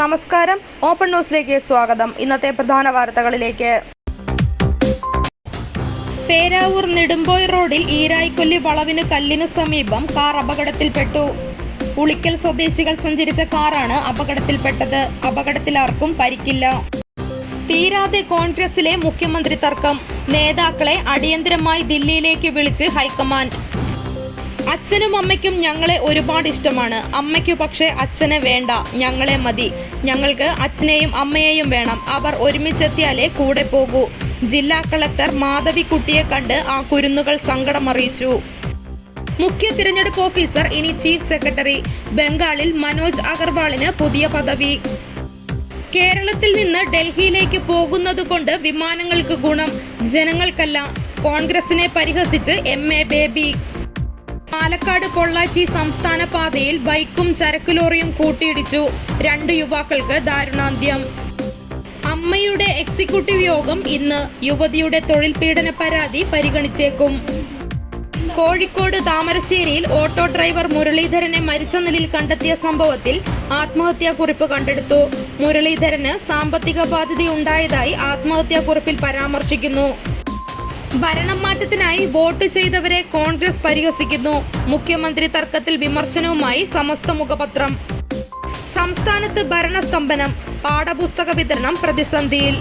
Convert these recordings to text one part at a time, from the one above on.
നമസ്കാരം, ഓപ്പൺ ന്യൂസിലേക്ക് സ്വാഗതം. ഇന്നത്തെ പ്രധാന വാർത്തകളിലേക്ക്. പേരാവൂർ നെടുമ്പോയി റോഡിൽ ഈരായിക്കൊല്ലി വളവിന് കല്ലിനു സമീപം കാർ അപകടത്തിൽപ്പെട്ടു. ഉളിക്കൽ സ്വദേശികൾ സഞ്ചരിച്ച കാറാണ് അപകടത്തിൽപ്പെട്ടത്. അപകടത്തിൽ ആർക്കും പരിക്കില്ല. തീരാതെ കോൺഗ്രസിലെ മുഖ്യമന്ത്രി തർക്കം. നേതാക്കളെ അടിയന്തരമായി ദില്ലിയിലേക്ക് വിളിച്ച് ഹൈക്കമാൻഡ്. അച്ഛനും അമ്മയ്ക്കും ഞങ്ങളെ ഒരുപാട് ഇഷ്ടമാണ്. അമ്മയ്ക്കു പക്ഷേ അച്ഛനെ വേണ്ട, ഞങ്ങളെ മതി. ഞങ്ങൾക്ക് അച്ഛനെയും അമ്മയെയും വേണം. അവർ ഒരുമിച്ചെത്തിയാലേ കൂടെ പോകൂ. ജില്ലാ കളക്ടർ മാധവിക്കുട്ടിയെ കണ്ട് ആ കുരുന്നുകൾ സങ്കടമറിയിച്ചു. മുഖ്യ തിരഞ്ഞെടുപ്പ് ഓഫീസർ ഇനി ചീഫ് സെക്രട്ടറി. ബംഗാളിൽ മനോജ് അഗർവാളിന് പുതിയ പദവി. കേരളത്തിൽ നിന്ന് ഡൽഹിയിലേക്ക് പോകുന്നതുകൊണ്ട് വിമാനങ്ങൾക്ക് ഗുണം, ജനങ്ങൾക്കല്ല. കോൺഗ്രസിനെ പരിഹസിച്ച് MA ബേബി. പാലക്കാട് പൊള്ളാച്ചി സംസ്ഥാന പാതയിൽ ബൈക്കും ചരക്ക് ലോറിയും കൂട്ടിയിടിച്ചു. 2 യുവാക്കൾക്ക് ദാരുണാന്ത്യം. അമ്മയുടെ എക്സിക്യൂട്ടീവ് യോഗം ഇന്ന്. യുവതിയുടെ തൊഴിൽ പീഡന പരാതി പരിഗണിച്ചേക്കും. കോഴിക്കോട് താമരശ്ശേരിയിൽ ഓട്ടോ ഡ്രൈവർ മുരളീധരനെ മരിച്ച നിലയിൽ കണ്ടെത്തിയ സംഭവത്തിൽ ആത്മഹത്യാക്കുറിപ്പ് കണ്ടെടുത്തു. മുരളീധരന് സാമ്പത്തിക ബാധ്യതയുണ്ടായതായി ആത്മഹത്യാക്കുറിപ്പിൽ പരാമർശിക്കുന്നു. ഭരണം മാറ്റത്തിനായി വോട്ട് ചെയ്തവരെ കോൺഗ്രസ് പരിഹസിക്കുന്നു. മുഖ്യമന്ത്രി തർക്കത്തിൽ വിമർശനവുമായി സമസ്ത മുഖപത്രം. സംസ്ഥാനത്ത് ഭരണസ്തംഭനം. പാഠപുസ്തക വിതരണം പ്രതിസന്ധിയിൽ.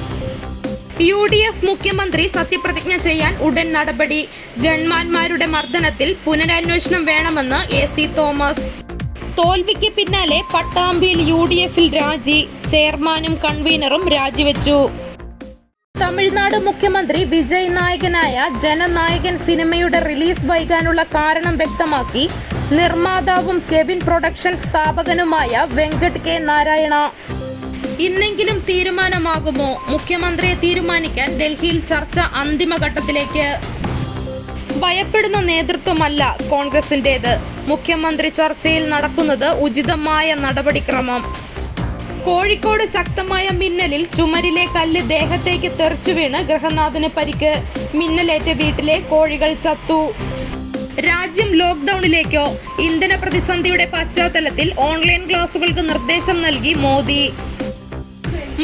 UDF മുഖ്യമന്ത്രി സത്യപ്രതിജ്ഞ ചെയ്യാൻ ഉടൻ നടപടി. ഗൺമാന്മാരുടെ മർദ്ദനത്തിൽ പുനരന്വേഷണം വേണമെന്ന് AC തോമസ്. തോൽവിക്ക് പിന്നാലെ പട്ടാമ്പിയിൽ UDFൽ രാജി. ചെയർമാനും കൺവീനറും രാജിവെച്ചു. തമിഴ്നാട് മുഖ്യമന്ത്രി വിജയ് നായകനായ ജനനായകൻ സിനിമയുടെ റിലീസ് വൈകാനുള്ള കാരണം വ്യക്തമാക്കി നിർമ്മാതാവും കെവിൻ പ്രൊഡക്ഷൻ സ്ഥാപകനുമായ വെങ്കട് K നാരായണ. ഇന്നെങ്കിലും തീരുമാനമാകുമോ? മുഖ്യമന്ത്രിയെ തീരുമാനിക്കാൻ ഡൽഹിയിൽ ചർച്ച അന്തിമഘട്ടത്തിലേക്ക്. ഭയപ്പെടുന്ന നേതൃത്വമല്ല കോൺഗ്രസിന്റേത്. മുഖ്യമന്ത്രി ചർച്ചയിൽ നടക്കുന്നത് ഉചിതമായ നടപടിക്രമം. കോഴിക്കോട് ശക്തമായ മിന്നലിൽ ചുമരിലെ കല്ല് ദേഹത്തേക്ക് തെറിച്ചു വീണ് ഗൃഹനാഥന് പരിക്ക്. മിന്നലേറ്റ വീട്ടിലെ കോഴികൾ ചത്തു. രാജ്യം ലോക്ക്ഡൌണിലേക്കോ? ഇന്ധന പ്രതിസന്ധിയുടെ പശ്ചാത്തലത്തിൽ ഓൺലൈൻ ക്ലാസുകൾക്ക് നിർദ്ദേശം നൽകി മോദി.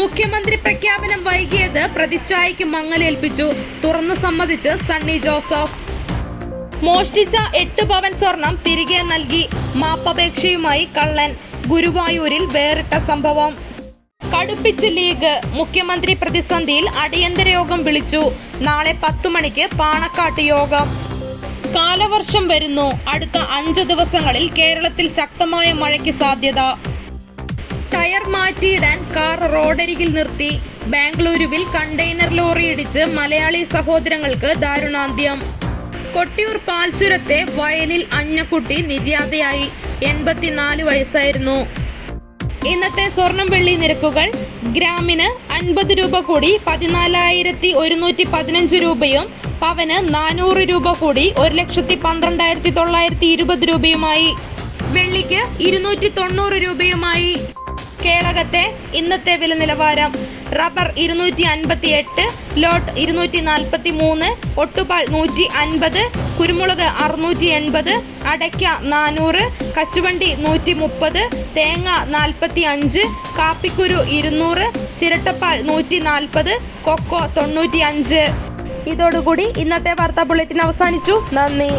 മുഖ്യമന്ത്രി പ്രഖ്യാപനം വൈകിയത് പ്രതിച്ഛായയ്ക്ക് മങ്ങലേൽപ്പിച്ചു. തുറന്നു സമ്മതിച്ച് സണ്ണി ജോസഫ്. മോഷ്ടിച്ച 8 പവൻ സ്വർണം തിരികെ നൽകി. മാപ്പപേക്ഷയുമായി കള്ളൻ. ഗുരുവായൂരിൽ വേറിട്ട സംഭവം. കടുപ്പിച്ച് ലീഗ്. മുഖ്യമന്ത്രി പ്രതിസന്ധിയിൽ അടിയന്തര യോഗം വിളിച്ചു. നാളെ 10 മണിക്ക് പാണക്കാട്ട് യോഗം. കാലവർഷം വരുന്നു. അടുത്ത 5 ദിവസങ്ങളിൽ കേരളത്തിൽ ശക്തമായ മഴയ്ക്ക് സാധ്യത. ടയർ മാറ്റിയിടാൻ കാർ റോഡരികിൽ നിർത്തി. ബാംഗ്ലൂരുവിൽ കണ്ടെയ്നർ ലോറി ഇടിച്ച് മലയാളി സഹോദരങ്ങൾക്ക് ദാരുണാന്ത്യം. കൊട്ടിയൂർ പാൽച്ചുരത്തെ വയലിൽ അഞ്ഞക്കുട്ടി നിര്യാതയായി. 84 വയസ്സായിരുന്നു. ഇന്നത്തെ സ്വർണം വെള്ളി നിരക്കുകൾ. ഗ്രാമിന് 50 രൂപ കൂടി 14,115 രൂപയും പവന് 400 രൂപ കൂടി 1,12,920 രൂപയുമായി. വെള്ളിക്ക് 290 രൂപയുമായി. കേളകത്തെ ഇന്നത്തെ വില നിലവാരം. റബ്ബർ 258, ലോട്ട് 243, ഒട്ടുപാൽ 150, കുരുമുളക് 680, അടയ്ക്ക 400, കശുവണ്ടി 130, തേങ്ങ 45, കാപ്പിക്കുരു 200, ചിരട്ടപ്പാൽ 140, കൊക്കോ 95. ഇതോടുകൂടി ഇന്നത്തെ വാർത്താ ബുള്ളറ്റിൻ അവസാനിച്ചു. നന്ദി.